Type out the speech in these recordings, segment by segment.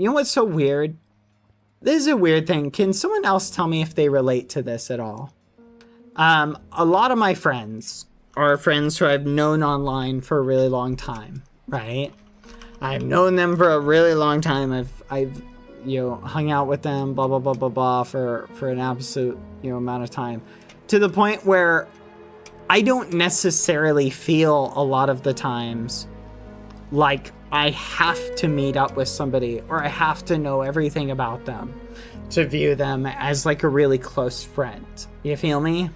You know what's so weird? This is a weird thing. Can someone else tell me if they relate to this at all? A lot of my friends are friends who I've known online for a really long time, right? I've known them for a really long time. I've hung out with them, blah, blah, blah, blah, blah, for an absolute, amount of time. To the point where I don't necessarily feel a lot of the times like I have to meet up with somebody or I have to know everything about them to view them as like a really close friend. You feel me?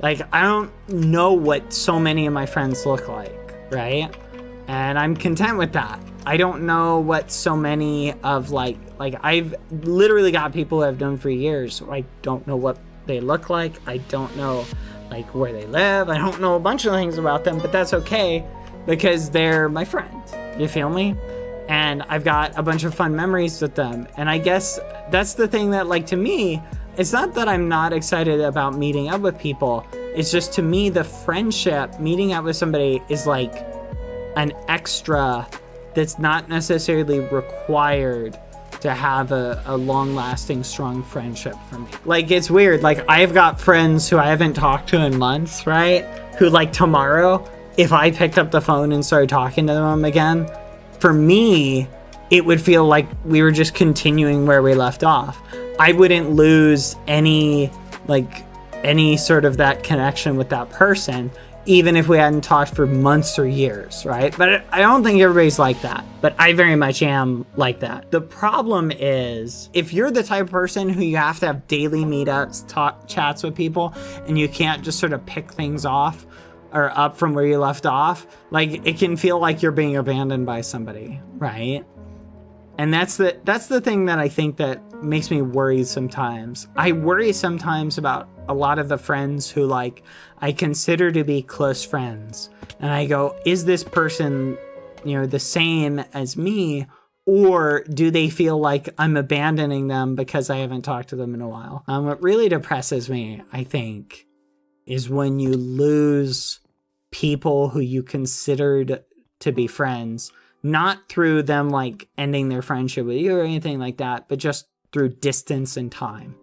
Like, I don't know what so many of my friends look like, right? And I'm content with that. I don't know what so many of like I've literally got people who I've known for years. I don't know what they look like. I don't know like where they live. I don't know a bunch of things about them, but that's okay because they're my friend. You feel me? And I've got a bunch of fun memories with them. And I guess that's the thing that, like, to me, it's not that I'm not excited about meeting up with people. It's just, to me, the friendship, meeting up with somebody is like an extra that's not necessarily required to have a long-lasting, strong friendship for me. Like, it's weird. Like, I've got friends who I haven't talked to in months, right? Who, like, tomorrow, if I picked up the phone and started talking to them again, for me, it would feel like we were just continuing where we left off. I wouldn't lose any sort of that connection with that person, even if we hadn't talked for months or years, right? But I don't think everybody's like that, but I very much am like that. The problem is, if you're the type of person who you have to have daily meetups, chats with people, and you can't just sort of pick things off or up from where you left off, like, it can feel like you're being abandoned by somebody, right? And that's the thing that I think that makes me worry sometimes. I worry sometimes about a lot of the friends who, like, I consider to be close friends. And I go, is this person, the same as me? Or do they feel like I'm abandoning them because I haven't talked to them in a while? What really depresses me, I think, is when you lose people who you considered to be friends, not through them like ending their friendship with you or anything like that, but just through distance and time.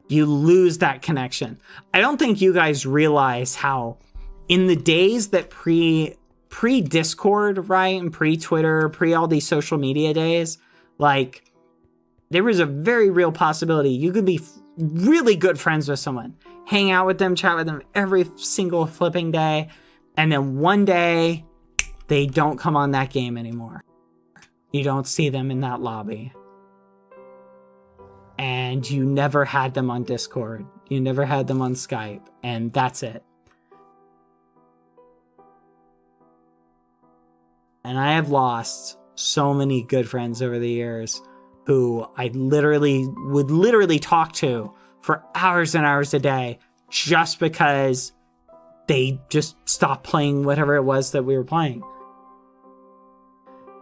You lose that connection. I don't think you guys realize how in the days that pre-Discord, right, and pre-Twitter, pre all these social media days, like, there was a very real possibility you could be really good friends with someone, hang out with them, chat with them every single flipping day, and then one day they don't come on that game anymore. You don't see them in that lobby. And you never had them on Discord. You never had them on Skype. And that's it. And I have lost so many good friends over the years who I would literally talk to for hours and hours a day just because they just stopped playing whatever it was that we were playing.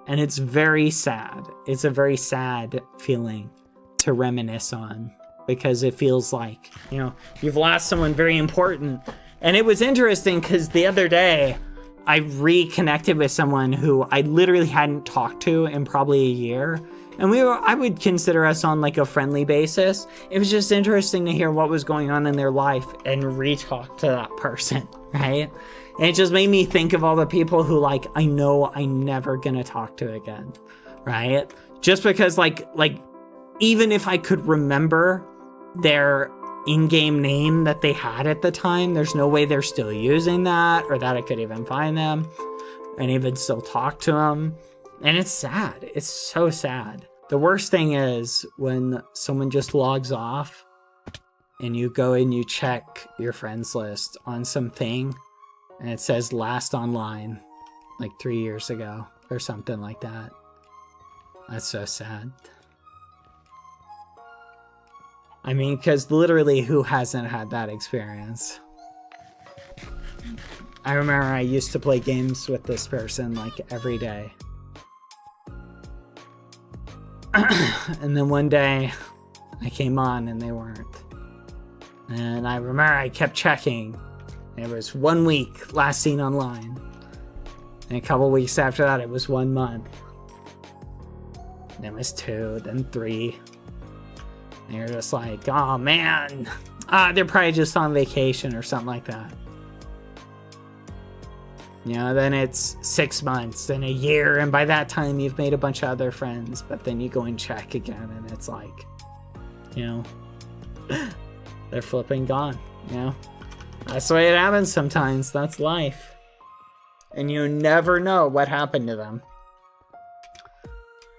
And it's very sad. It's a very sad feeling to reminisce on, because it feels like, you've lost someone very important. And it was interesting because the other day I reconnected with someone who I literally hadn't talked to in probably a year. And I would consider us on like a friendly basis. It was just interesting to hear what was going on in their life and re-talk to that person, right? And it just made me think of all the people who, like, I know I'm never gonna talk to again, right? Just because like even if I could remember their in-game name that they had at the time, there's no way they're still using that, or that I could even find them and even still talk to them. And it's sad. It's so sad. The worst thing is when someone just logs off and you go and you check your friends list on something and it says last online like 3 years ago or something like that. That's so sad. I mean, because literally, who hasn't had that experience? I remember I used to play games with this person like every day. And then one day I came on and they weren't. And I remember I kept checking. It was 1 week last seen online. And a couple weeks after that, it was 1 month. Then it was 2, then 3. And you're just like, oh man, they're probably just on vacation or something like that. You know, then it's 6 months, then a year, and by that time you've made a bunch of other friends, but then you go and check again, and it's like, you know, they're flipping gone, you know? That's the way it happens sometimes. That's life. And you never know what happened to them.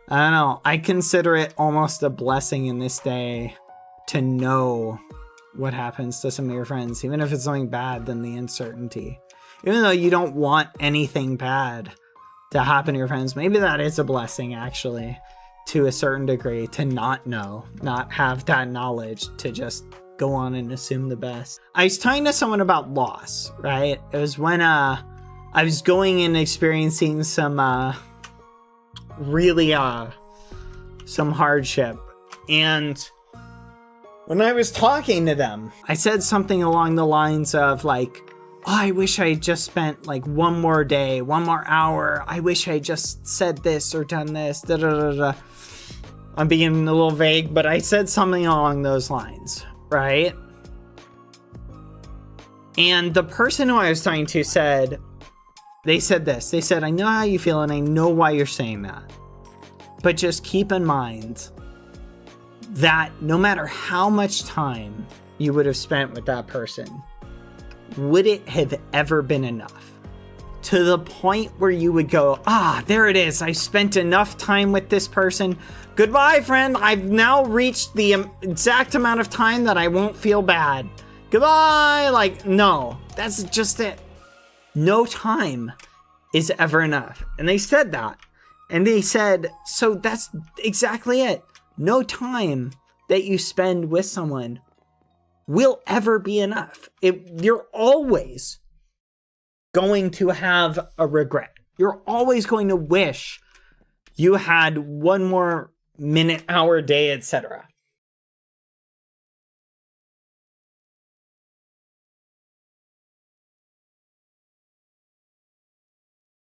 I don't know. I consider it almost a blessing in this day to know what happens to some of your friends, even if it's something bad than the uncertainty. Even though you don't want anything bad to happen to your friends, maybe that is a blessing, actually, to a certain degree, to not know, not have that knowledge, to just go on and assume the best. I was talking to someone about loss, right? It was when I was going and experiencing some really some hardship, and when I was talking to them, I said something along the lines of like, oh, I wish I just spent like one more day, one more hour. I wish I just said this or done this. Da, da, da, da. I'm being a little vague, but I said something along those lines, right? And the person who I was talking to said, they said this. They said, I know how you feel and I know why you're saying that. But just keep in mind that no matter how much time you would have spent with that person, would it have ever been enough? To the point where you would go, there it is. I spent enough time with this person. Goodbye, friend. I've now reached the exact amount of time that I won't feel bad. Goodbye. Like, no, that's just it. No time is ever enough. And they said that. And they said, so that's exactly it. No time that you spend with someone will ever be enough. You're always going to have a regret. You're always going to wish you had one more minute, hour, day, etc.